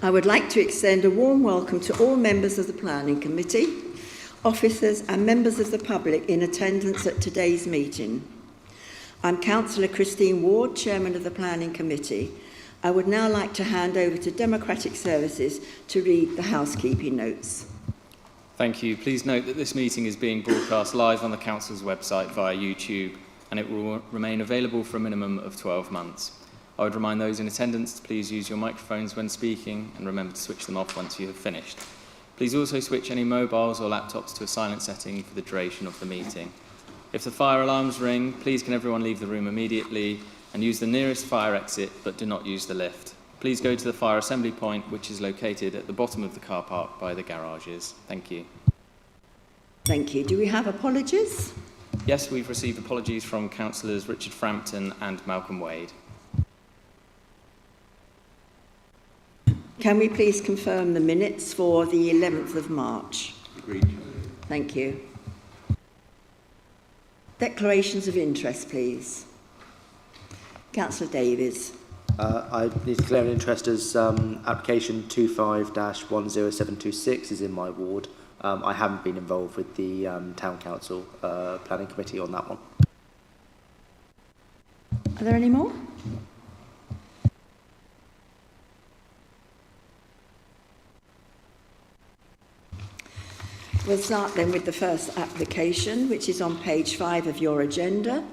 I would like to extend a warm welcome to all members of the Planning Committee, officers and members of the public in attendance at today's meeting. I'm Councillor Christine Ward, Chairman of the Planning Committee. I would now like to hand over to Democratic Services to read the housekeeping notes. Thank you. Please note that this meeting is being broadcast live on the Council's website via YouTube, and it will remain available for a minimum of 12 months. I would remind those in attendance to please use your microphones when speaking and remember to switch them off once you have finished. Please also switch any mobiles or laptops to a silent setting for the duration of the meeting. If the fire alarms ring, please can everyone leave the room immediately and use the nearest fire exit, but do not use the lift. Please go to the fire assembly point, which is located at the bottom of the car park by the garages. Thank you. Thank you. Do we have apologies? Yes, we've received apologies from Councillors Richard Frampton and Malcolm Wade. Can we please confirm the minutes for the 11th of March? Agreed. Thank you. Declarations of interest, please. Councillor Davies. I need to declare an interest as application 25-10726 is in my ward. I haven't been involved with the Town Council Planning Committee on that one. Are there any more? We'll start then with the first application, which is on page 5 of your agenda.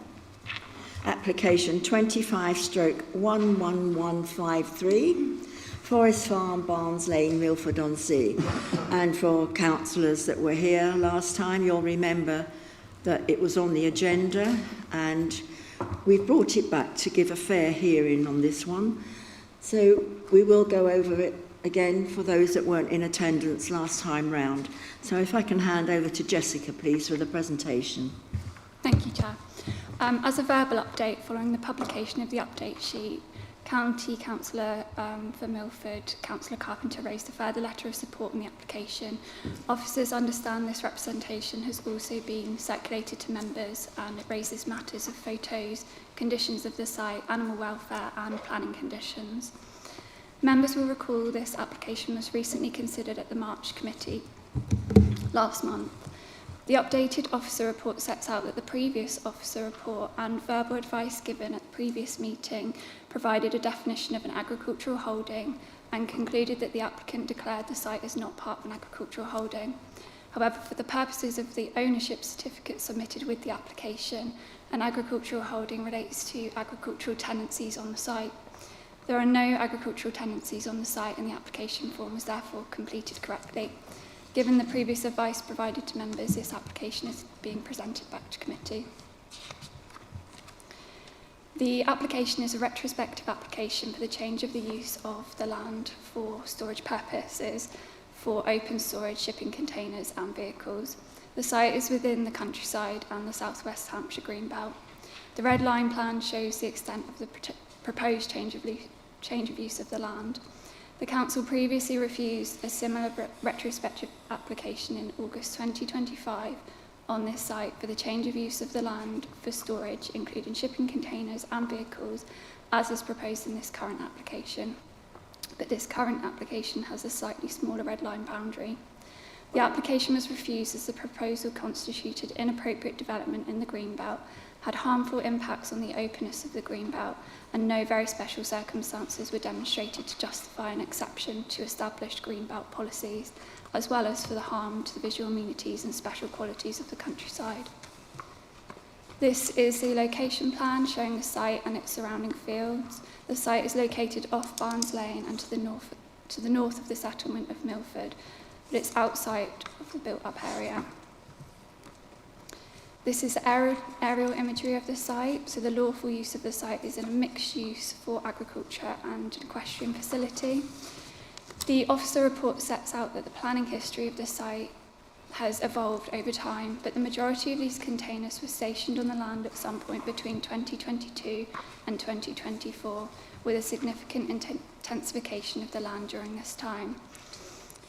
Application 25/11153, Forest Farm, Barnes Lane, Milford-on-Sea. And for councillors that were here last time, you'll remember that it was on the agenda and we've brought it back to give a fair hearing on this one. So we will go over it again for those that weren't in attendance last time round. So if I can hand over to Jessica, please, for the presentation. Thank you, Chair. As a verbal update, following the publication of the update sheet, County Councillor for Milford, Councillor Carpenter, raised a further letter of support on the application. Officers understand this representation has also been circulated to members and it raises matters of photos, conditions of the site, animal welfare and planning conditions. Members will recall this application was recently considered at the March Committee last month. The updated officer report sets out that the previous officer report and verbal advice given at the previous meeting provided a definition of an agricultural holding and concluded that the applicant declared the site as not part of an agricultural holding. However, for the purposes of the ownership certificate submitted with the application, an agricultural holding relates to agricultural tenancies on the site. There are no agricultural tenancies on the site and the application form was therefore completed correctly. Given the previous advice provided to members, this application is being presented back to committee. The application is a retrospective application for the change of the use of the land for storage purposes for open storage, shipping containers and vehicles. The site is within the countryside and the South West Hampshire Greenbelt. The red line plan shows the extent of the proposed change of use of the land. The Council previously refused a similar retrospective application in August 2025 on this site for the change of use of the land for storage, including shipping containers and vehicles, as is proposed in this current application. But this current application has a slightly smaller red line boundary. The application was refused as the proposal constituted inappropriate development in the Greenbelt, had harmful impacts on the openness of the Greenbelt, and no very special circumstances were demonstrated to justify an exception to established Greenbelt policies, as well as for the harm to the visual amenities and special qualities of the countryside. This is the location plan showing the site and its surrounding fields. The site is located off Barnes Lane and to the north of the settlement of Milford, but it's outside of the built-up area. This is aerial imagery of the site. So the lawful use of the site is in a mixed use for agriculture and equestrian facility. The officer report sets out that the planning history of the site has evolved over time, but the majority of these containers were stationed on the land at some point between 2022 and 2024, with a significant intensification of the land during this time.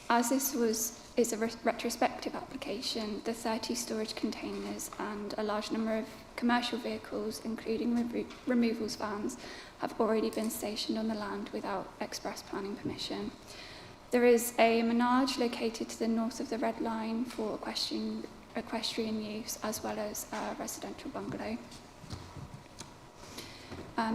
As this was is a retrospective application, the 30 storage containers and a large number of commercial vehicles, including removals vans, have already been stationed on the land without express planning permission. There is a menage located to the north of the Red Line for equestrian use, as well as a residential bungalow.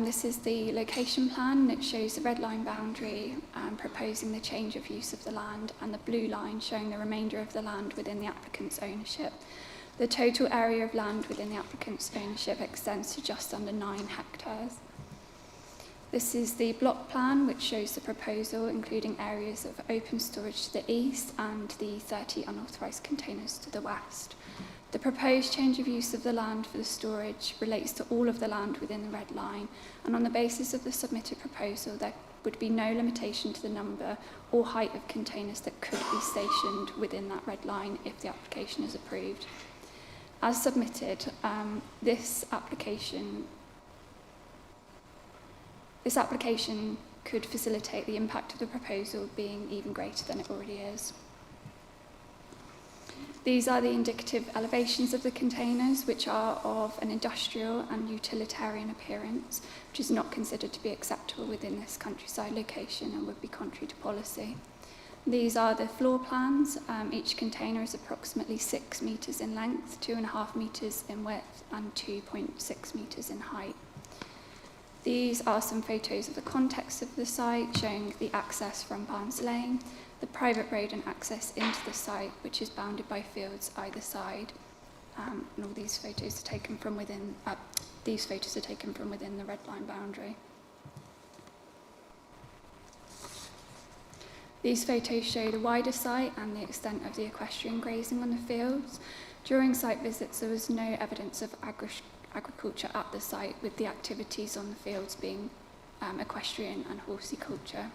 This is the location plan. It shows the red line boundary proposing the change of use of the land, and the blue line showing the remainder of the land within the applicant's ownership. The total area of land within the applicant's ownership extends to just under 9 hectares. This is the block plan, which shows the proposal, including areas of open storage to the east and the 30 unauthorised containers to the west. The proposed change of use of the land for the storage relates to all of the land within the red line, and on the basis of the submitted proposal, there would be no limitation to the number or height of containers that could be stationed within that red line if the application is approved. As submitted, this application could facilitate the impact of the proposal being even greater than it already is. These are the indicative elevations of the containers, which are of an industrial and utilitarian appearance, which is not considered to be acceptable within this countryside location and would be contrary to policy. These are the floor plans. Each container is approximately 6 metres in length, 2.5 metres in width, and 2.6 metres in height. These are some photos of the context of the site, showing the access from Barnes Lane, the private road and access into the site, which is bounded by fields either side. And all these photos are taken from within. The red line boundary. These photos show the wider site and the extent of the equestrian grazing on the fields. During site visits, there was no evidence of agriculture at the site, with the activities on the fields being equestrian and horticulture.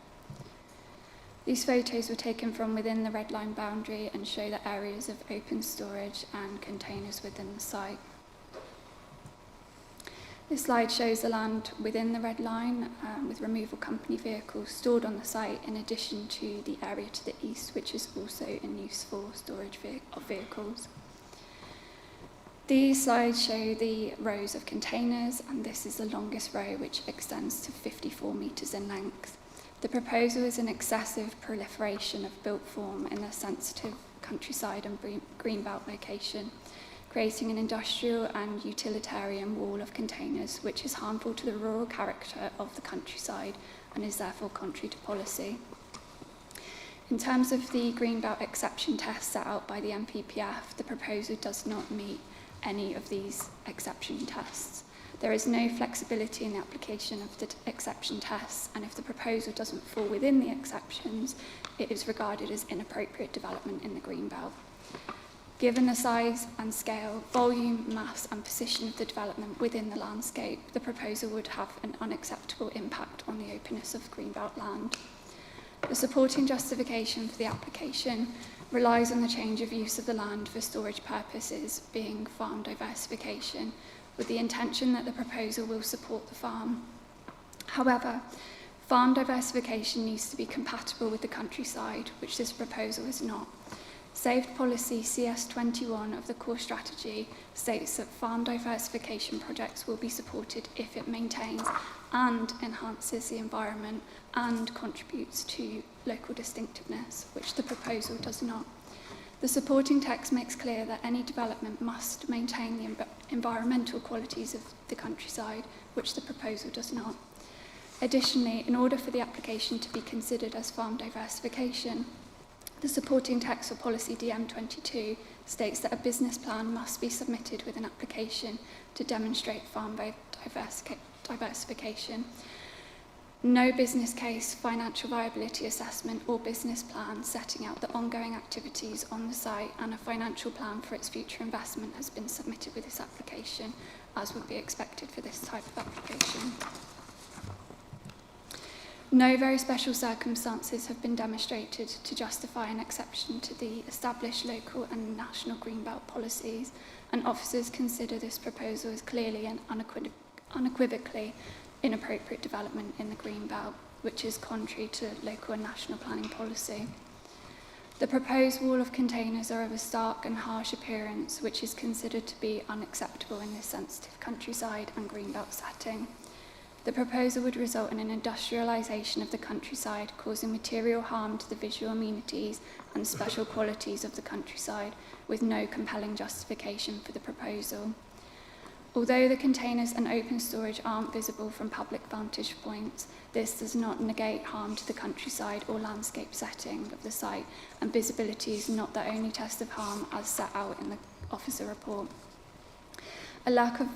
These photos were taken from within the red line boundary and show the areas of open storage and containers within the site. This slide shows the land within the red line with removal company vehicles stored on the site, in addition to the area to the east, which is also in use for storage of vehicles. These slides show the rows of containers, and this is the longest row, which extends to 54 metres in length. The proposal is an excessive proliferation of built form in a sensitive countryside and greenbelt location, creating an industrial and utilitarian wall of containers, which is harmful to the rural character of the countryside and is therefore contrary to policy. In terms of the greenbelt exception test set out by the NPPF, the proposal does not meet any of these exception tests. There is no flexibility in the application of the exception tests, and if the proposal doesn't fall within the exceptions, it is regarded as inappropriate development in the greenbelt. Given the size and scale, volume, mass and position of the development within the landscape, the proposal would have an unacceptable impact on the openness of greenbelt land. The supporting justification for the application relies on the change of use of the land for storage purposes, being farm diversification, with the intention that the proposal will support the farm. However, farm diversification needs to be compatible with the countryside, which this proposal is not. Saved Policy CS21 of the core strategy states that farm diversification projects will be supported if it maintains and enhances the environment and contributes to local distinctiveness, which the proposal does not. The supporting text makes clear that any development must maintain the environmental qualities of the countryside, which the proposal does not. Additionally, in order for the application to be considered as farm diversification, the supporting text for Policy DM22 states that a business plan must be submitted with an application to demonstrate farm diversification. No business case, financial viability assessment or business plan setting out the ongoing activities on the site and a financial plan for its future investment has been submitted with this application, as would be expected for this type of application. No very special circumstances have been demonstrated to justify an exception to the established local and national greenbelt policies, and officers consider this proposal as clearly and unequivocally inappropriate development in the greenbelt, which is contrary to local and national planning policy. The proposed wall of containers are of a stark and harsh appearance, which is considered to be unacceptable in this sensitive countryside and greenbelt setting. The proposal would result in an industrialisation of the countryside, causing material harm to the visual amenities and special qualities of the countryside, with no compelling justification for the proposal. Although the containers and open storage aren't visible from public vantage points, this does not negate harm to the countryside or landscape setting of the site, and visibility is not the only test of harm as set out in the officer report. A lack of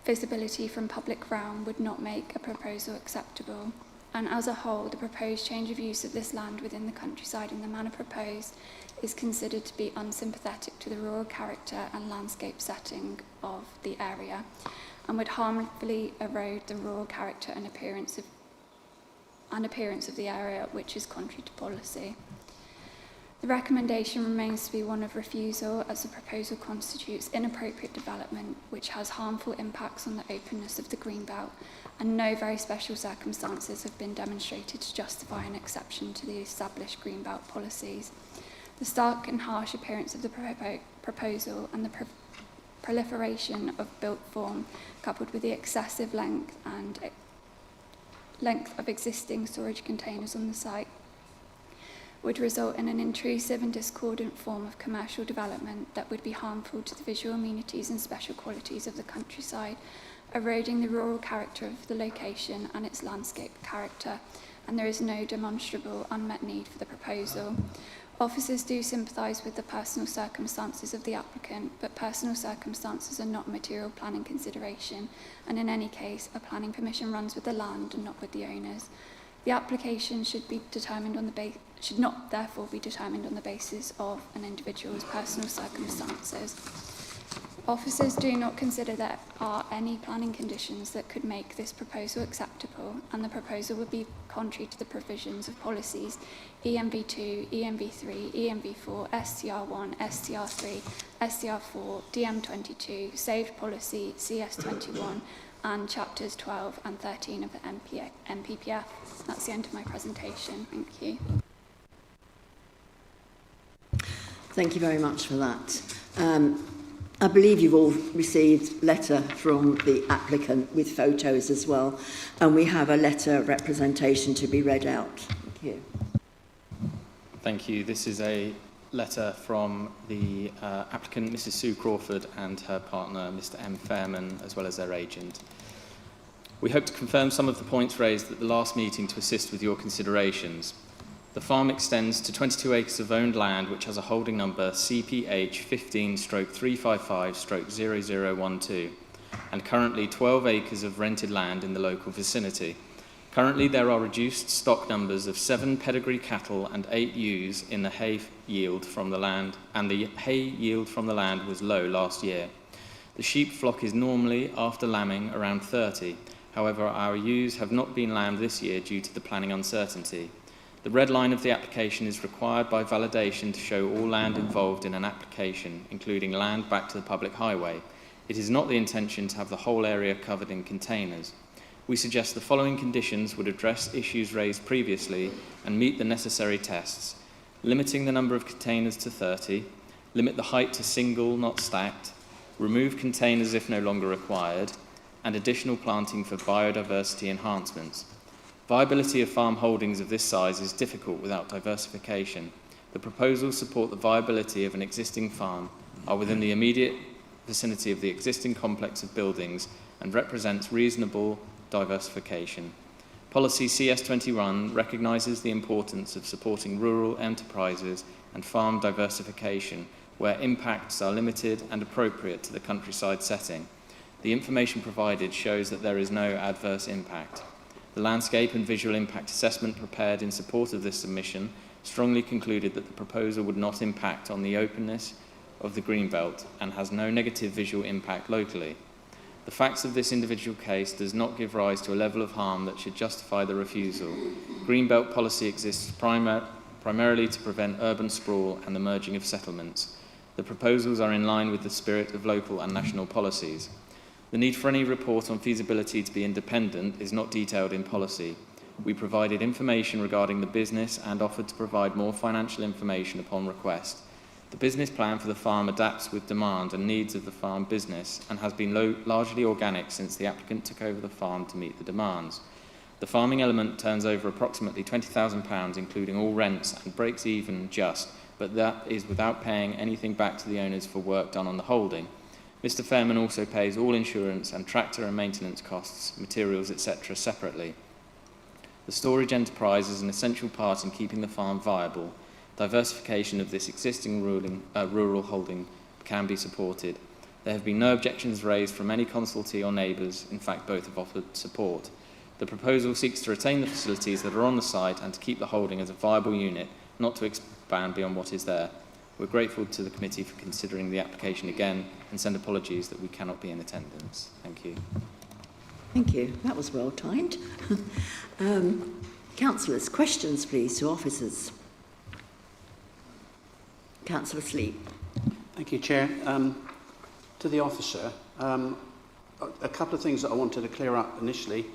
visibility from public realm would not make a proposal acceptable, and as a whole, the proposed change of use of this land within the countryside in the manner proposed is considered to be unsympathetic to the rural character and landscape setting of the area, and would harmfully erode the rural character and appearance of the area, which is contrary to policy. The recommendation remains to be one of refusal, as the proposal constitutes inappropriate development which has harmful impacts on the openness of the greenbelt, and no very special circumstances have been demonstrated to justify an exception to the established greenbelt policies. The stark and harsh appearance of the proposal and the proliferation of built form, coupled with the excessive length of existing storage containers on the site, would result in an intrusive and discordant form of commercial development that would be harmful to the visual amenities and special qualities of the countryside, eroding the rural character of the location and its landscape character, and there is no demonstrable unmet need for the proposal. Officers do sympathise with the personal circumstances of the applicant, but personal circumstances are not a material planning consideration, and in any case, a planning permission runs with the land and not with the owners. The application should not therefore be determined on the basis of an individual's personal circumstances. Officers do not consider there are any planning conditions that could make this proposal acceptable, and the proposal would be contrary to the provisions of policies EMV2, EMV3, EMV4, STR1, STR3, STR4, DM22, Saved Policy, CS21, and Chapters 12 and 13 of the MPPF. That's the end of my presentation. Thank you. Thank you very much for that. I believe you've all received a letter from the applicant with photos as well, and we have a letter of representation to be read out. Thank you. Thank you. This is a letter from the applicant, Mrs. Sue Crawford, and her partner, Mr. M. Fairman, as well as their agent. We hope to confirm some of the points raised at the last meeting to assist with your considerations. The farm extends to 22 acres of owned land, which has a holding number CPH 15/355/0012, and currently 12 acres of rented land in the local vicinity. Currently, there are reduced stock numbers of 7 pedigree cattle and 8 ewes in the hay yield from the land, and the hay yield from the land was low last year. The sheep flock is normally, after lambing, around 30. However, our ewes have not been lambed this year due to the planning uncertainty. The red line of the application is required by validation to show all land involved in an application, including land back to the public highway. It is not the intention to have the whole area covered in containers. We suggest the following conditions would address issues raised previously and meet the necessary tests: limiting the number of containers to 30, limit the height to single, not stacked, remove containers if no longer required, and additional planting for biodiversity enhancements. Viability of farm holdings of this size is difficult without diversification. The proposals support the viability of an existing farm, are within the immediate vicinity of the existing complex of buildings, and represents reasonable diversification. Policy CS21 recognises the importance of supporting rural enterprises and farm diversification where impacts are limited and appropriate to the countryside setting. The information provided shows that there is no adverse impact. The landscape and visual impact assessment prepared in support of this submission strongly concluded that the proposal would not impact on the openness of the greenbelt and has no negative visual impact locally. The facts of this individual case does not give rise to a level of harm that should justify the refusal. Greenbelt policy exists primarily to prevent urban sprawl and the merging of settlements. The proposals are in line with the spirit of local and national policies. The need for any report on feasibility to be independent is not detailed in policy. We provided information regarding the business and offered to provide more financial information upon request. The business plan for the farm adapts with demand and needs of the farm business and has been largely organic since the applicant took over the farm to meet the demands. The farming element turns over approximately £20,000, including all rents, and breaks even just, but that is without paying anything back to the owners for work done on the holding. Mr. Fairman also pays all insurance and tractor and maintenance costs, materials, etc. separately. The storage enterprise is an essential part in keeping the farm viable. Diversification of this existing rural holding can be supported. There have been no objections raised from any consultee or neighbours. In fact, both have offered support. The proposal seeks to retain the facilities that are on the site and to keep the holding as a viable unit, not to expand beyond what is there. We're grateful to the committee for considering the application again and send apologies that we cannot be in attendance. Thank you. Thank you. That was well timed. Councillors, questions please to officers. Councillor Sleep. Thank you, Chair. To the officer, a couple of things that I wanted to clear up initially.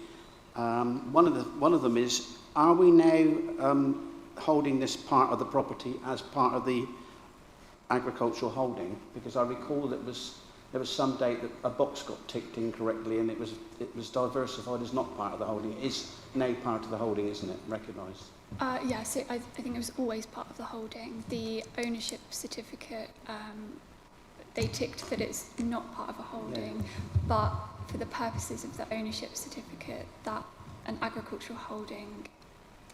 One of them is, are we now holding this part of the property as part of the agricultural holding? Because I recall that there was some date that a box got ticked incorrectly and it was diversified as not part of the holding. It is now part of the holding, isn't it? Recognised. Yeah, so I think it was always part of the holding. The ownership certificate, they ticked that it's not part of a holding, but for the purposes of the ownership certificate, that an agricultural holding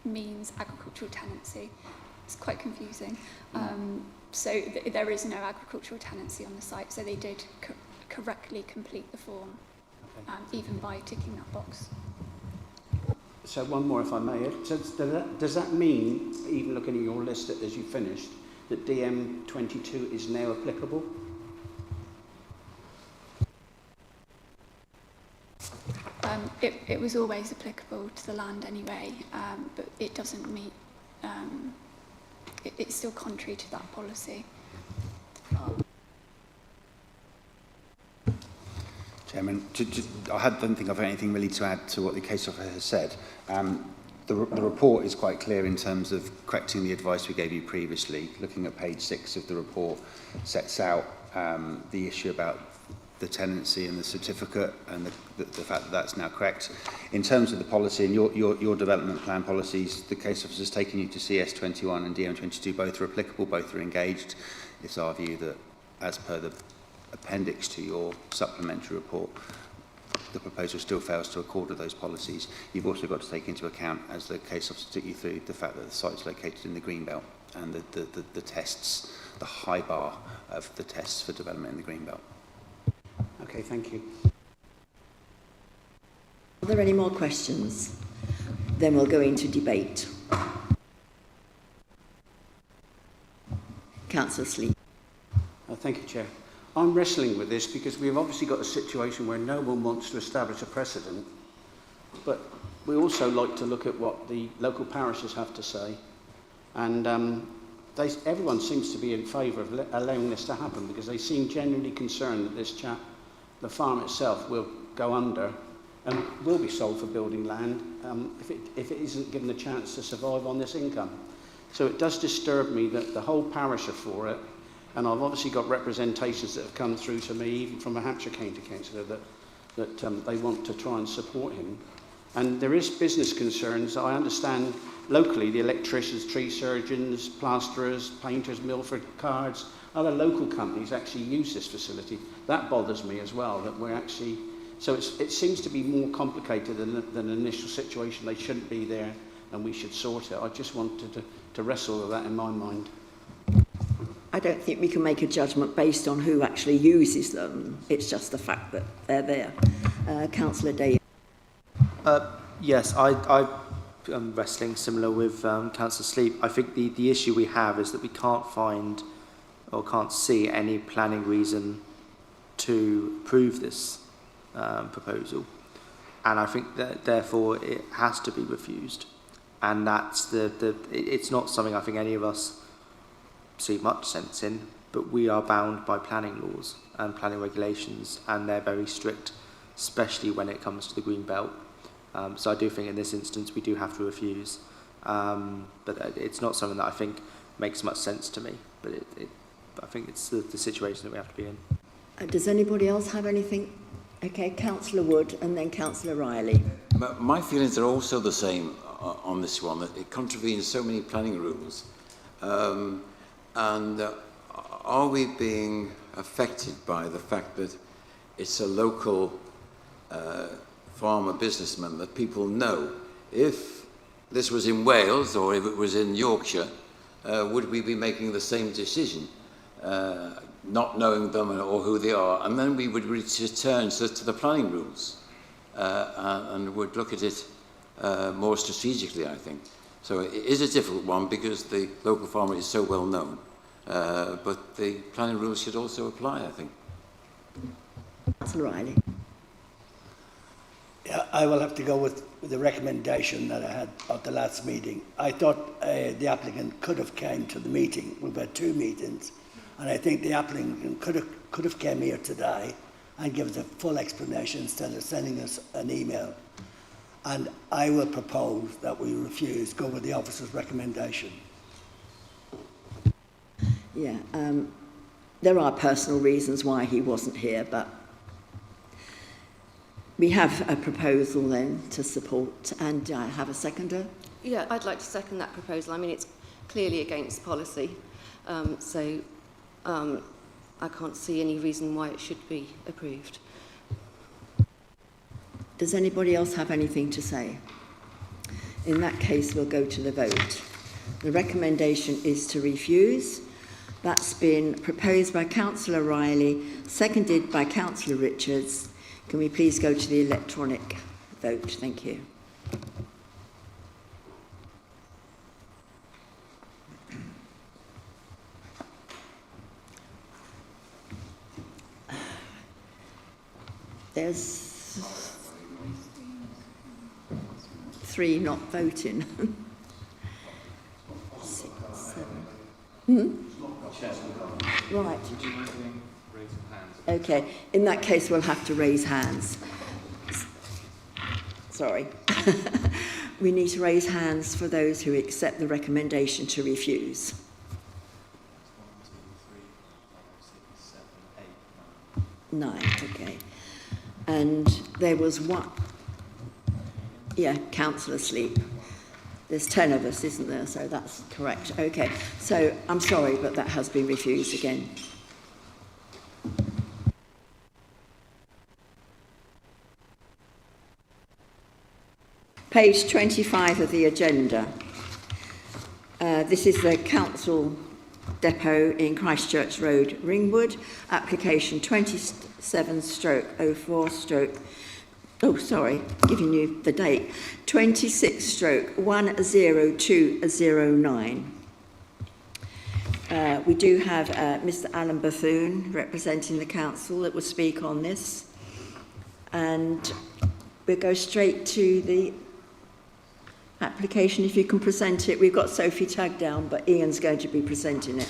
means agricultural tenancy. It's quite confusing. So there is no agricultural tenancy on the site, so they did correctly complete the form, even by ticking that box. So one more, if I may. So does that mean, even looking at your list as you finished, that DM22 is now applicable? It was always applicable to the land anyway, but it doesn't meet, it's still contrary to that policy. Chairman, I don't think I've anything really to add to what the case officer has said. The report is quite clear in terms of correcting the advice we gave you previously. Looking at page 6 of the report sets out the issue about the tenancy and the certificate and the fact that that's now correct. In terms of the policy and your development plan policies, the case officer has taken you to CS21 and DM22. Both are applicable, both are engaged. It's our view that, as per the appendix to your supplementary report, the proposal still fails to accord with those policies. You've also got to take into account, as the case officer took you through, the fact that the site's located in the Greenbelt and the tests, the high bar of the tests for development in the Greenbelt. Okay, thank you. Are there any more questions? Then we'll go into debate. Councillor Sleep. Thank you, Chair. I'm wrestling with this because we've obviously got a situation where no one wants to establish a precedent, but we also like to look at what the local parishes have to say, and everyone seems to be in favour of allowing this to happen because they seem genuinely concerned that this chap, the farm itself, will go under and will be sold for building land if it isn't given a chance to survive on this income. So it does disturb me that the whole parish are for it. And I've obviously got representations that have come through to me, even from a Hampshire County Councillor, that they want to try and support him. And there is business concerns. I understand locally the electricians, tree surgeons, plasterers, painters, Milford cards, other local companies actually use this facility. That bothers me as well, that we're actually... So it seems to be more complicated than an initial situation. They shouldn't be there and we should sort it. I just wanted to wrestle with that in my mind. I don't think we can make a judgment based on who actually uses them. It's just the fact that they're there. Councillor Day. Yes, I'm wrestling similar with Councillor Sleep. I think the issue we have is that we can't find or can't see any planning reason to approve this proposal. And I think that therefore it has to be refused. And that's it's not something I think any of us see much sense in, but we are bound by planning laws and planning regulations, and they're very strict, especially when it comes to the green belt. So I do think in this instance we do have to refuse. But it's not something that I think makes much sense to me. But I think it's the situation that we have to be in. Does anybody else have anything? Okay, Councillor Wood and then Councillor Riley. My feelings are also the same on this one, that it contravenes so many planning rules. Are we being affected by the fact that it's a local farmer businessman that people know? If this was in Wales or if it was in Yorkshire, would we be making the same decision, not knowing them or who they are? And then we would return to the planning rules and would look at it more strategically, I think. So it is a difficult one because the local farmer is so well known. But the planning rules should also apply, I think. Councillor Riley. Yeah, I will have to go with the recommendation that I had at the last meeting. I thought the applicant could have came to the meeting. We've had 2 meetings, and I think the applicant could have came here today and give us a full explanation instead of sending us an email. And I will propose that we refuse, go with the officer's recommendation. Yeah, there are personal reasons why he wasn't here, but we have a proposal then to support, and I have a seconder. Yeah, I'd like to second that proposal. I mean, it's clearly against policy, so I can't see any reason why it should be approved. Does anybody else have anything to say? In that case, we'll go to the vote. The recommendation is to refuse. That's been proposed by Councillor Riley, seconded by Councillor Richards. Can we please go to the electronic vote? Thank you. There's 3 not voting. 6, 7. Right. Okay, in that case we'll have to raise hands. Sorry. We need to raise hands for those who accept the recommendation to refuse. 9, okay. And there was 1. Yeah, Councillor Sleep. There's 10 of us, isn't there? So that's correct. Okay. So I'm sorry, but that has been refused again. Page 25 of the agenda. This is the council depot in Christchurch Road, Ringwood. Application 27/04/ giving you the date, 26/10209. We do have Mr. Alan Bethune representing the council that will speak on this. And we'll go straight to the application. If you can present it. We've got Sophie tagged down, but Ian's going to be presenting it.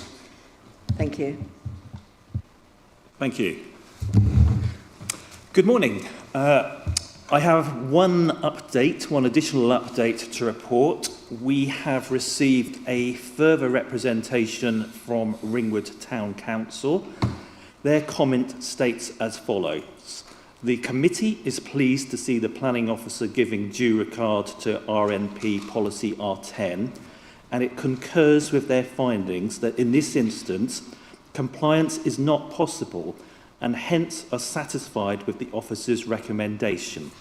Thank you. Thank you. Good morning. I have one additional update to report. We have received a further representation from Ringwood Town Council. Their comment states as follows. The committee is pleased to see the planning officer giving due regard to RNP policy R10, and it concurs with their findings that in this instance, compliance is not possible and hence are satisfied with the officer's recommendation.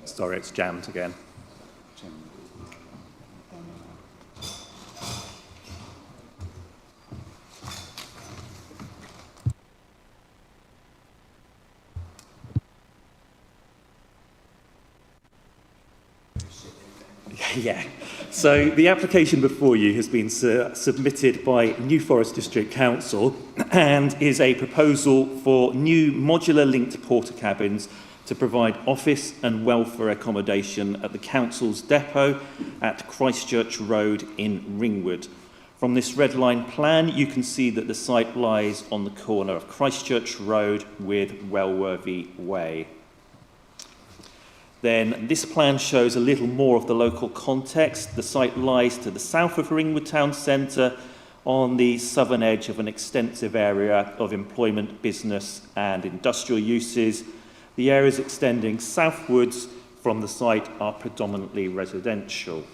Sorry, it's jammed again. Yeah. So the application before you has been submitted by New Forest District Council and is a proposal for new modular linked porter cabins to provide office and welfare accommodation at the council's depot at Christchurch Road in Ringwood. From this red line plan, you can see that the site lies on the corner of Christchurch Road with Wellworthy Way. Then this plan shows a little more of the local context. The site lies to the south of Ringwood Town Centre on the southern edge of an extensive area of employment, business and industrial uses. The areas extending southwards from the site are predominantly residential.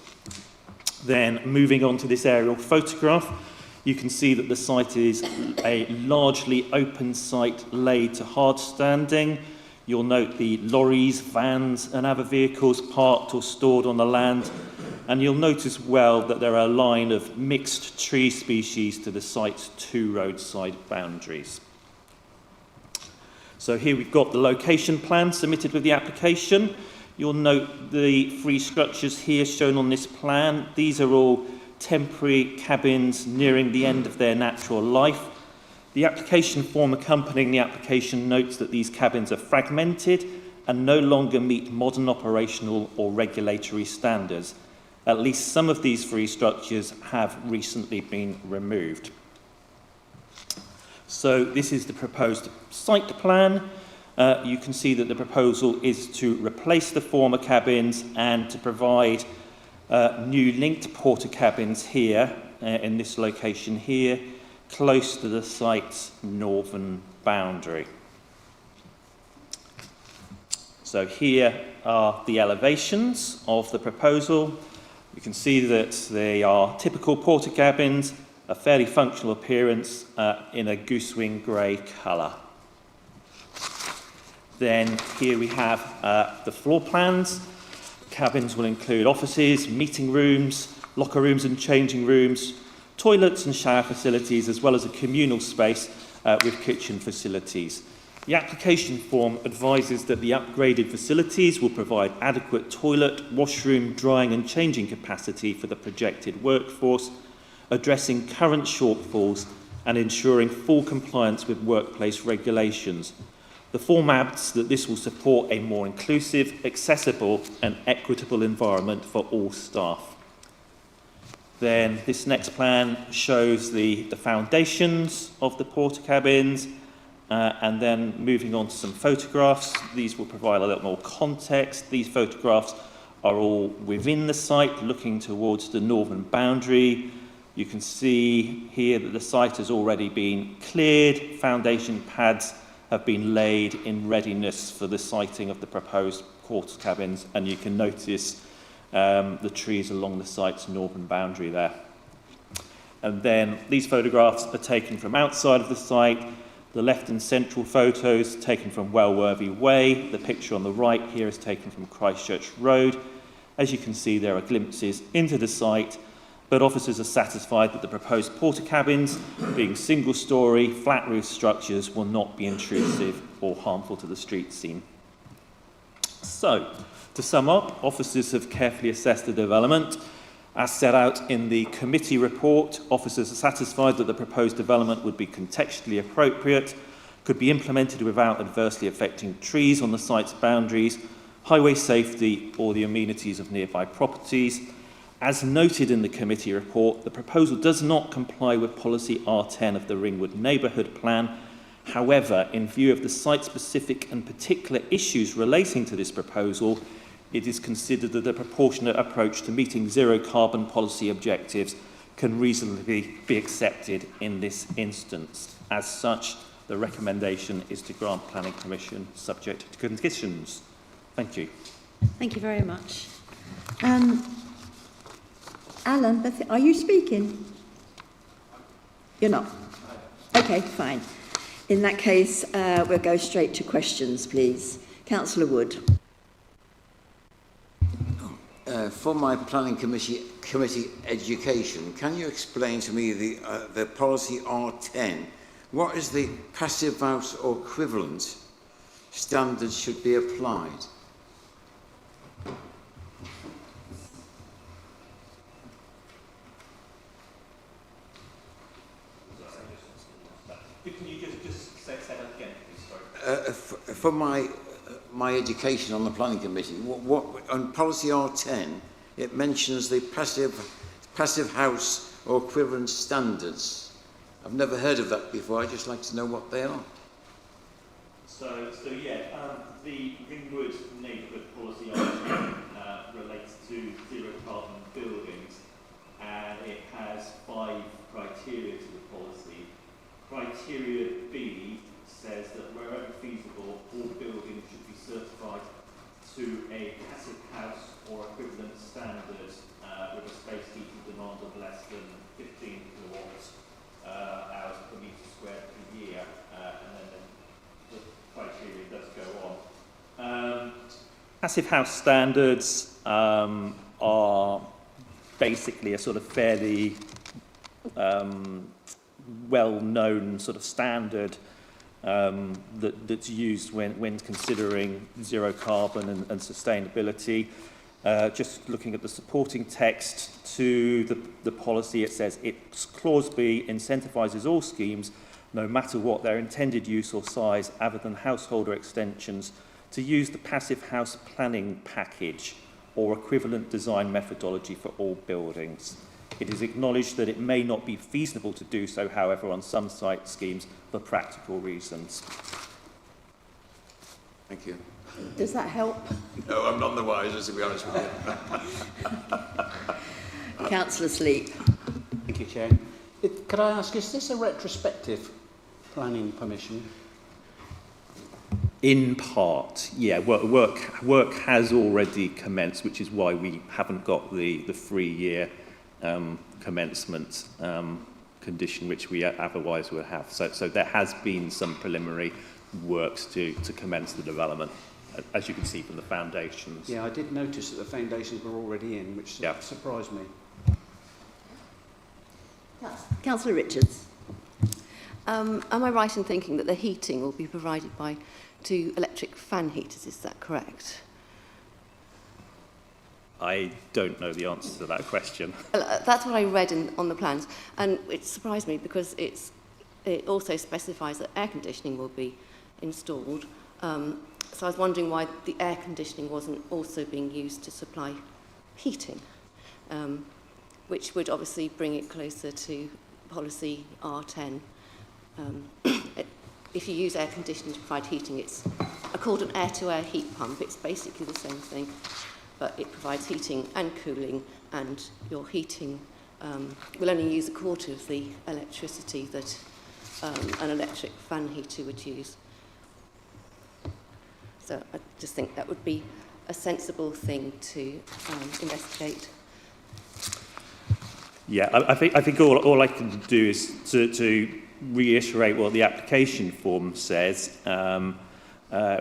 Then moving on to this aerial photograph, you can see that the site is a largely open site laid to hard standing. You'll note the lorries, vans and other vehicles parked or stored on the land. And you'll note as well that there are a line of mixed tree species to the site's two roadside boundaries. So here we've got the location plan submitted with the application. You'll note the three structures here shown on this plan. These are all temporary cabins nearing the end of their natural life. The application form accompanying the application notes that these cabins are fragmented and no longer meet modern operational or regulatory standards. At least some of these three structures have recently been removed. So this is the proposed site plan. You can see that the proposal is to replace the former cabins and to provide new linked porter cabins here, in this location here, close to the site's northern boundary. So here are the elevations of the proposal. You can see that they are typical porter cabins, a fairly functional appearance in a goosewing grey colour. Then here we have the floor plans. Cabins will include offices, meeting rooms, locker rooms and changing rooms, toilets and shower facilities, as well as a communal space with kitchen facilities. The application form advises that the upgraded facilities will provide adequate toilet, washroom, drying and changing capacity for the projected workforce, addressing current shortfalls and ensuring full compliance with workplace regulations. The form adds that this will support a more inclusive, accessible and equitable environment for all staff. Then this next plan shows the foundations of the porter cabins, and then moving on to some photographs. These will provide a little more context. These photographs are all within the site, looking towards the northern boundary. You can see here that the site has already been cleared. Foundation pads have been laid in readiness for the siting of the proposed porter cabins, and you can notice the trees along the site's northern boundary there. And then these photographs are taken from outside of the site. The left and central photos taken from Wellworthy Way. The picture on the right here is taken from Christchurch Road. As you can see, there are glimpses into the site, but officers are satisfied that the proposed porter cabins, being single-storey, flat-roof structures, will not be intrusive or harmful to the street scene. So, to sum up, officers have carefully assessed the development. As set out in the committee report, officers are satisfied that the proposed development would be contextually appropriate, could be implemented without adversely affecting trees on the site's boundaries, highway safety, or the amenities of nearby properties. As noted in the committee report, the proposal does not comply with policy R10 of the Ringwood Neighbourhood Plan. However, in view of the site-specific and particular issues relating to this proposal, it is considered that a proportionate approach to meeting zero carbon policy objectives can reasonably be accepted in this instance. As such, the recommendation is to grant planning permission subject to conditions. Thank you. Thank you very much. Alan, are you speaking? You're not? Okay, fine. In that case, we'll go straight to questions, please. Councillor Wood. For my planning committee education, can you explain to me the policy R10? What is the passive house or equivalent standards should be applied? Can you just say that again, please? Sorry. For my education on the planning committee, what on policy R10 it mentions the passive house or equivalent standards. I've never heard of that before. I'd just like to know what they are. The Ringwood Neighbourhood Policy relates to zero carbon buildings, and it has 5 criteria to the policy. Criteria B says that wherever feasible, all buildings should be certified to a passive house or equivalent standard with a space heating demand of less than 15 kilowatts hours per metre squared per year, and then the criteria does go on. Passive house standards are basically a sort of fairly well-known sort of standard that's used when considering zero carbon and sustainability. Just looking at the supporting text to the policy, it says Clause B incentivises all schemes, no matter what their intended use or size, other than household or extensions, to use the passive house planning package or equivalent design methodology for all buildings. It is acknowledged that it may not be feasible to do so, however, on some site schemes for practical reasons. Thank you. Does that help? No, I'm none the wiser, to be honest with you. Councillor Sleep. Thank you, Chair. Could I ask, is this a retrospective planning permission? In part, yeah. Work has already commenced, which is why we haven't got the 3-year commencement condition, which we otherwise would have. So there has been some preliminary works to commence the development, as you can see from the foundations. Yeah, I did notice that the foundations were already in, which surprised me. Councillor Richards. Am I right in thinking that the heating will be provided by 2 electric fan heaters? Is that correct? I don't know the answer to that question. Well, that's what I read on the plans, and it surprised me because it also specifies that air conditioning will be installed. So I was wondering why the air conditioning wasn't also being used to supply heating, which would obviously bring it closer to policy R10. If you use air conditioning to provide heating, it's called an air-to-air heat pump. It's basically the same thing, but it provides heating and cooling, and your heating will only use 1/4 of the electricity that an electric fan heater would use. So I just think that would be a sensible thing to investigate. Yeah, I think all I can do is to reiterate what the application form says,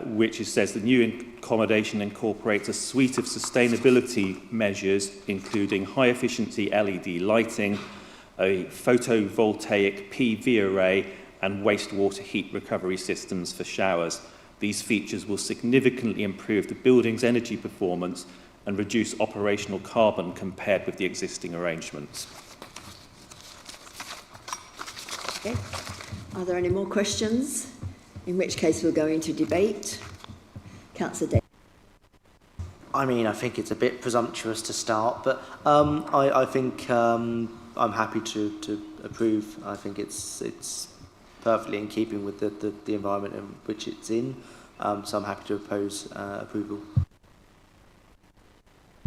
which says the new accommodation incorporates a suite of sustainability measures, including high-efficiency LED lighting, a photovoltaic PV array, and wastewater heat recovery systems for showers. These features will significantly improve the building's energy performance and reduce operational carbon compared with the existing arrangements. Okay. Are there any more questions? In which case we'll go into debate. Councillor Day. I mean, I think it's a bit presumptuous to start, but I think I'm happy to approve. I think it's perfectly in keeping with the environment in which it's in, so I'm happy to oppose approval.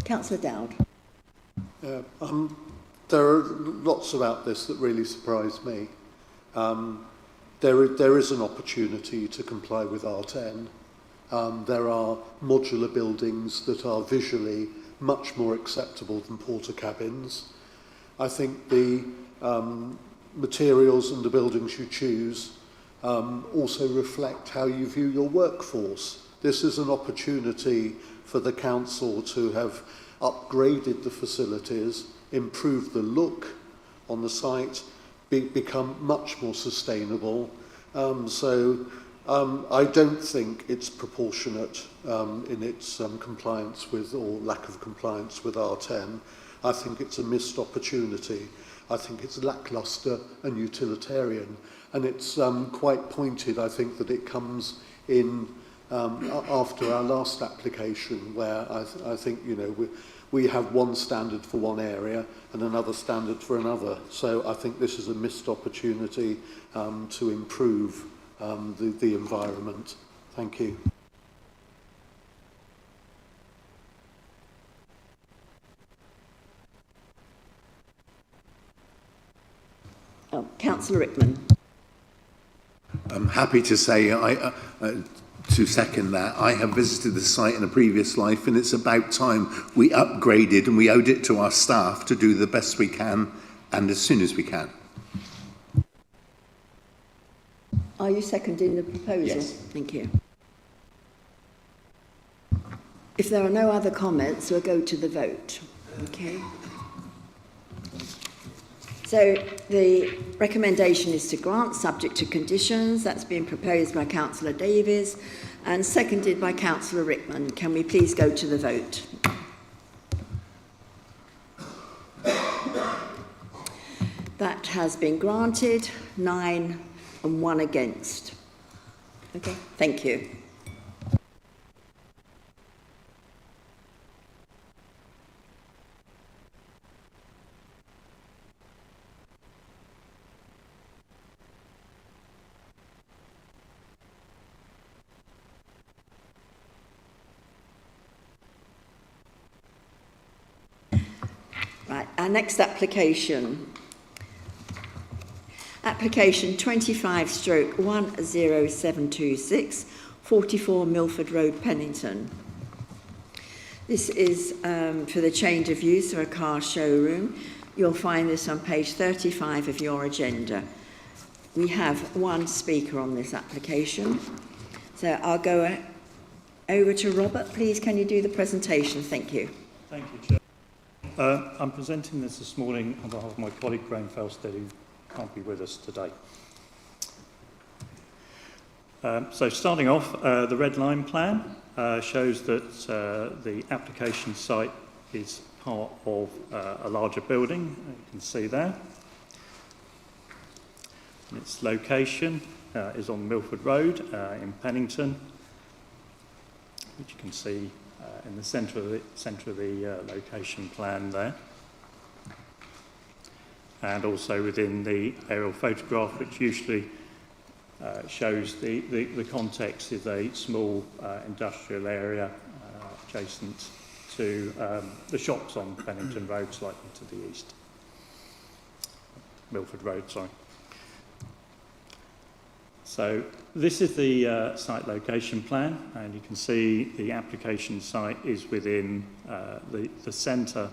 Councillor Dowd. There are lots about this that really surprised me. There is an opportunity to comply with R10. There are modular buildings that are visually much more acceptable than porter cabins. I think the materials and the buildings you choose also reflect how you view your workforce. This is an opportunity for the council to have upgraded the facilities, improved the look on the site, become much more sustainable. I don't think it's proportionate in its compliance with or lack of compliance with R10. I think it's a missed opportunity. I think it's lacklustre and utilitarian, and it's quite pointed, I think, that it comes in after our last application, where I think, you know, we have one standard for one area and another standard for another. So I think this is a missed opportunity to improve the environment. Thank you. Councillor Rickman. I'm happy to say, to second that, I have visited the site in a previous life, and it's about time we upgraded, and we owed it to our staff to do the best we can and as soon as we can. Are you seconding the proposal? Yes. Thank you. If there are no other comments, we'll go to the vote. Okay. So the recommendation is to grant subject to conditions. That's been proposed by Councillor Davies and seconded by Councillor Rickman. Can we please go to the vote? That has been granted, 9 and 1 against. Okay, thank you. Right, our next application. Application 25/10726, 44 Milford Road, Pennington. This is for the change of use of a car showroom. You'll find this on page 35 of your agenda. We have one speaker on this application. So I'll go over to Robert. Please, can you do the presentation? Thank you. Thank you, Chair. I'm presenting this morning on behalf of my colleague Graham Felstead, who can't be with us today. So starting off, the red line plan shows that the application site is part of a larger building, you can see there. And its location is on Milford Road in Pennington, which you can see in the centre of the location plan there, and also within the aerial photograph, which usually shows the context is a small industrial area adjacent to the shops on Pennington Road, slightly to the east. Milford Road, sorry. So this is the site location plan, and you can see the application site is within the centre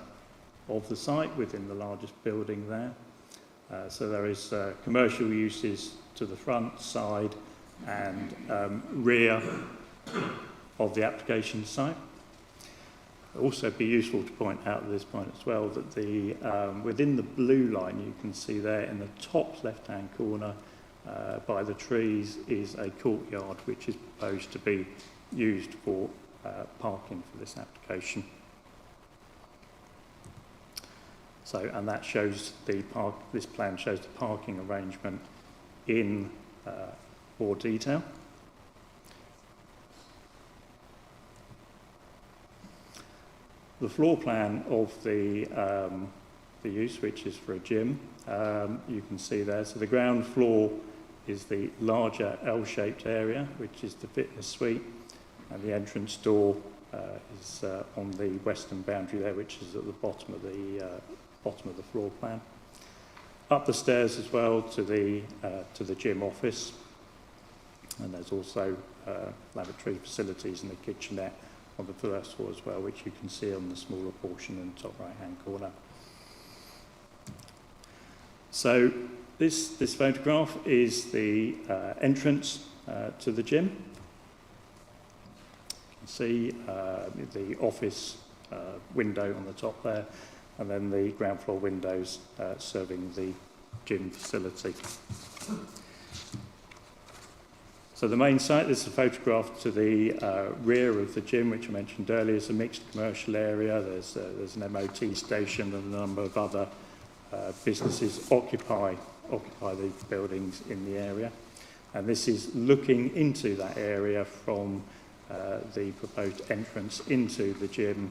of the site, within the largest building there. So there is commercial uses to the front, side and rear of the application site. It'll also be useful to point out at this point as well that the within the blue line you can see there in the top left-hand corner by the trees is a courtyard which is proposed to be used for parking for this application. So, and that shows this plan shows the parking arrangement in more detail. The floor plan of the use, which is for a gym, you can see there. So the ground floor is the larger L-shaped area, which is the fitness suite, and the entrance door is on the western boundary there, which is at the bottom of the floor plan. Up the stairs as well to the gym office, and there's also lavatory facilities and a kitchenette on the first floor as well, which you can see on the smaller portion in the top right-hand corner. So this photograph is the entrance to the gym. You can see the office window on the top there, and then the ground floor windows serving the gym facility. So the main site, this is a photograph to the rear of the gym, which I mentioned earlier. It's a mixed commercial area. There's an MOT station and a number of other businesses occupy the buildings in the area. And this is looking into that area from the proposed entrance into the gym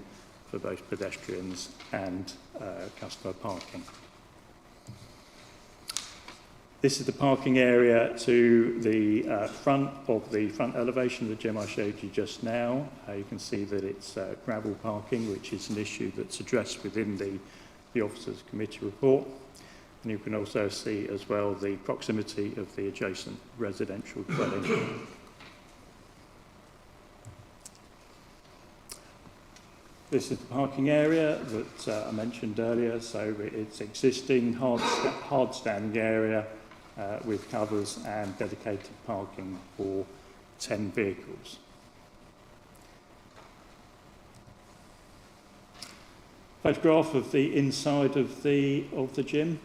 for both pedestrians and customer parking. This is the parking area to the front of the front elevation of the gym I showed you just now. You can see that it's gravel parking, which is an issue that's addressed within the officers' committee report. And you can also see as well the proximity of the adjacent residential dwelling. This is the parking area that I mentioned earlier, so it's existing hard standing area with covers and dedicated parking for 10 vehicles. Photograph of the inside of the gym,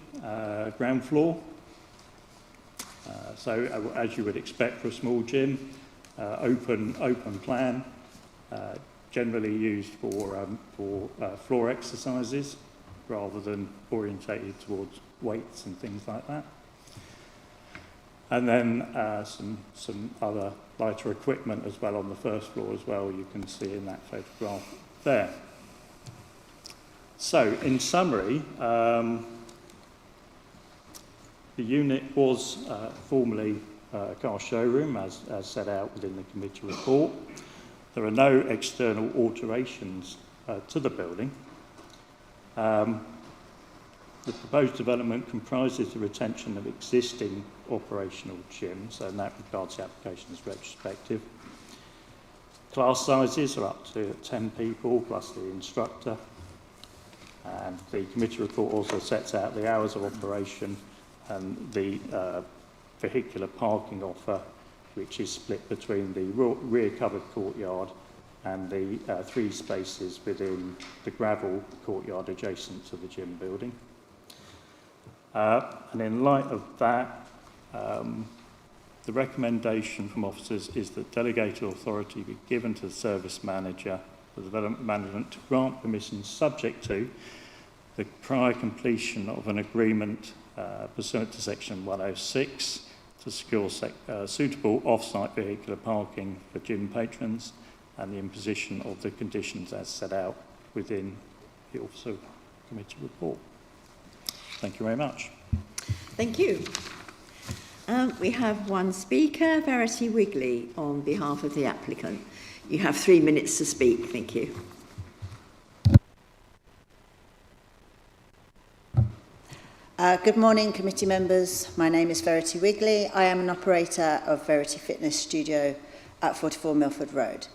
ground floor. So as you would expect for a small gym, open plan, generally used for floor exercises rather than orientated towards weights and things like that. And then some other lighter equipment as well on the first floor as well, you can see in that photograph there. So, in summary, the unit was formerly a car showroom as set out within the committee report. There are no external alterations to the building. The proposed development comprises the retention of existing operational gyms, so in that regard the application is retrospective. Class sizes are up to 10 people plus the instructor, and the committee report also sets out the hours of operation and the vehicular parking offer, which is split between the rear covered courtyard and the 3 spaces within the gravel courtyard adjacent to the gym building. And in light of that, the recommendation from officers is that delegated authority be given to the service manager, the development management, to grant permission subject to the prior completion of an agreement pursuant to section 106 to secure suitable off-site vehicular parking for gym patrons and the imposition of the conditions as set out within the Officer Committee report. Thank you very much. Thank you. We have one speaker, Verity Wigley, on behalf of the applicant. You have 3 minutes to speak. Thank you. Good morning, committee members. My name is Verity Wigley. I am an operator of Verity Fitness Studio at 44 Milford Road.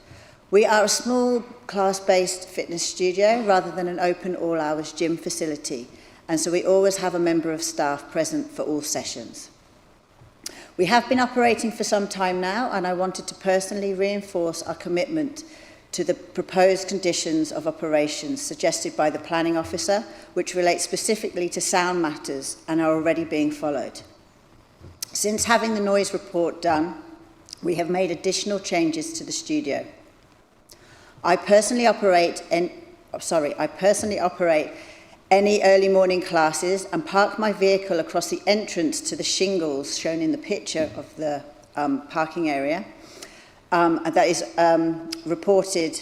We are a small class-based fitness studio rather than an open all-hours gym facility, and so we always have a member of staff present for all sessions. We have been operating for some time now, and I wanted to personally reinforce our commitment to the proposed conditions of operations suggested by the planning officer, which relate specifically to sound matters and are already being followed. Since having the noise report done, we have made additional changes to the studio. I personally operate any early morning classes and park my vehicle across the entrance to the shingles shown in the picture of the parking area. That is reported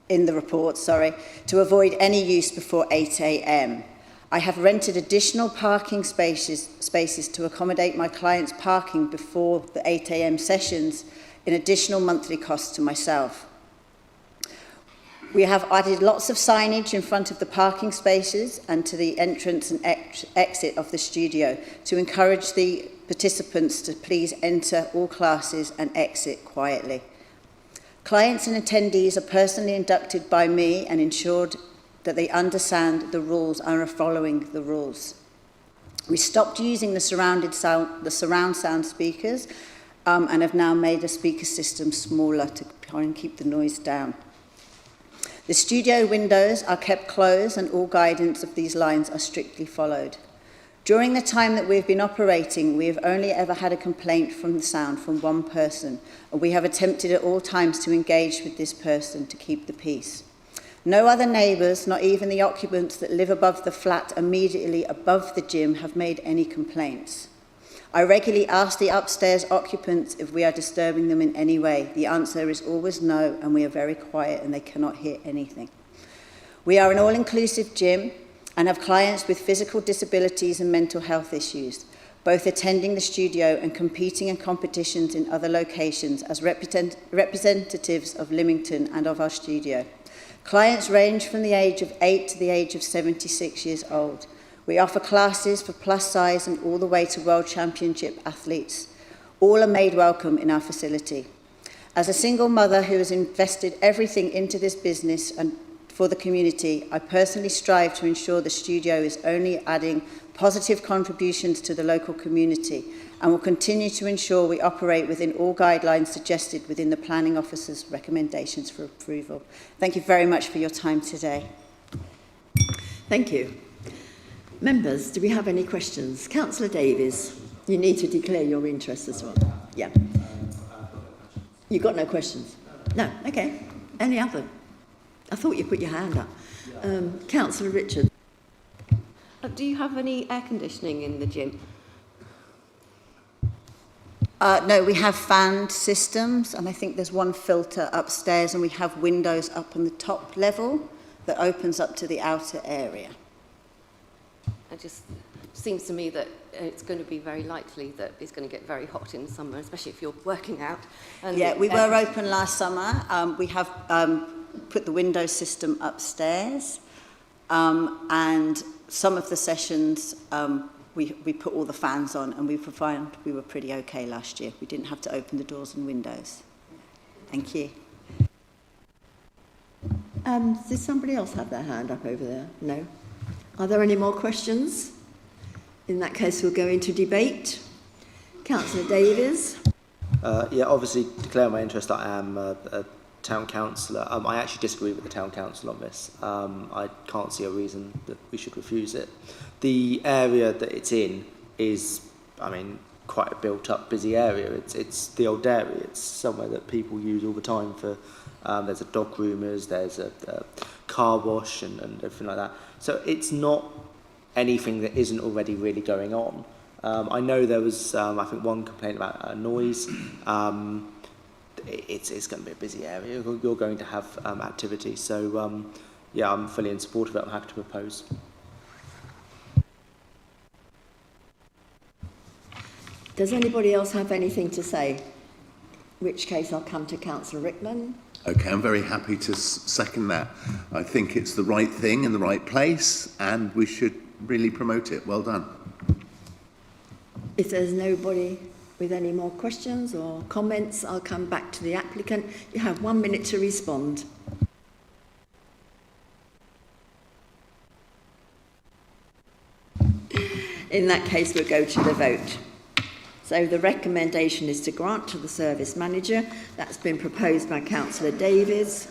in the report, to avoid any use before 8 a.m. I have rented additional parking spaces to accommodate my clients' parking before the 8 a.m. sessions in additional monthly costs to myself. We have added lots of signage in front of the parking spaces and to the entrance and exit of the studio to encourage the participants to please enter all classes and exit quietly. Clients and attendees are personally inducted by me and ensured that they understand the rules and are following the rules. We stopped using the surround sound speakers and have now made the speaker system smaller to try and keep the noise down. The studio windows are kept closed and all guidance of these lines are strictly followed. During the time that we've been operating, we have only ever had a complaint from the sound from one person, and we have attempted at all times to engage with this person to keep the peace. No other neighbours, not even the occupants that live above the flat immediately above the gym, have made any complaints. I regularly ask the upstairs occupants if we are disturbing them in any way. The answer is always no, and we are very quiet and they cannot hear anything. We are an all-inclusive gym and have clients with physical disabilities and mental health issues, both attending the studio and competing in competitions in other locations as representatives of Lymington and of our studio. Clients range from the age of 8 to the age of 76 years old. We offer classes for plus size and all the way to world championship athletes. All are made welcome in our facility. As a single mother who has invested everything into this business and for the community, I personally strive to ensure the studio is only adding positive contributions to the local community and will continue to ensure we operate within all guidelines suggested within the Planning Officer's recommendations for approval. Thank you very much for your time today. Thank you. Members, do we have any questions? Councillor Davies, you need to declare your interest as well. Yeah. You've got no questions? No, okay. Any other? I thought you put your hand up. Councillor Richard. Do you have any air conditioning in the gym? No, we have fan systems, and I think there's one filter upstairs, and we have windows up on the top level that opens up to the outer area. It just seems to me that it's going to be very likely that it's going to get very hot in summer, especially if you're working out. And yeah, we were open last summer. We have put the window system upstairs, and some of the sessions we put all the fans on, and we were pretty okay last year. We didn't have to open the doors and windows. Thank you. Did somebody else have their hand up over there? No? Are there any more questions? In that case, we'll go into debate. Councillor Davies. Yeah, obviously, declare my interest. I am a town councillor. I actually disagree with the town council on this. I can't see a reason that we should refuse it. The area that it's in is, I mean, quite a built-up, busy area. It's the old dairy. It's somewhere that people use all the time for. There's a dog groomers, there's a car wash and everything like that. So it's not anything that isn't already really going on. I know there was, I think, one complaint about noise. It's going to be a busy area. You're going to have activity. So, yeah, I'm fully in support of it. I'm happy to propose. Does anybody else have anything to say? In which case, I'll come to Councillor Rickman. Okay, I'm very happy to second that. I think it's the right thing in the right place, and we should really promote it. Well done. If there's nobody with any more questions or comments, I'll come back to the applicant. You have 1 minute to respond. In that case, we'll go to the vote. So the recommendation is to grant to the service manager. That's been proposed by Councillor Davies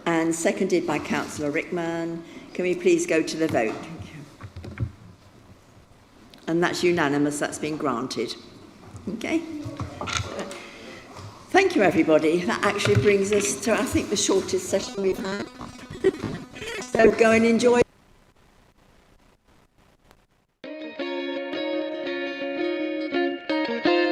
and seconded by Councillor Rickman. Can we please go to the vote? Thank you. And that's unanimous. That's been granted. Okay. Thank you, everybody. That actually brings us to, I think, the shortest session we've had. So go and enjoy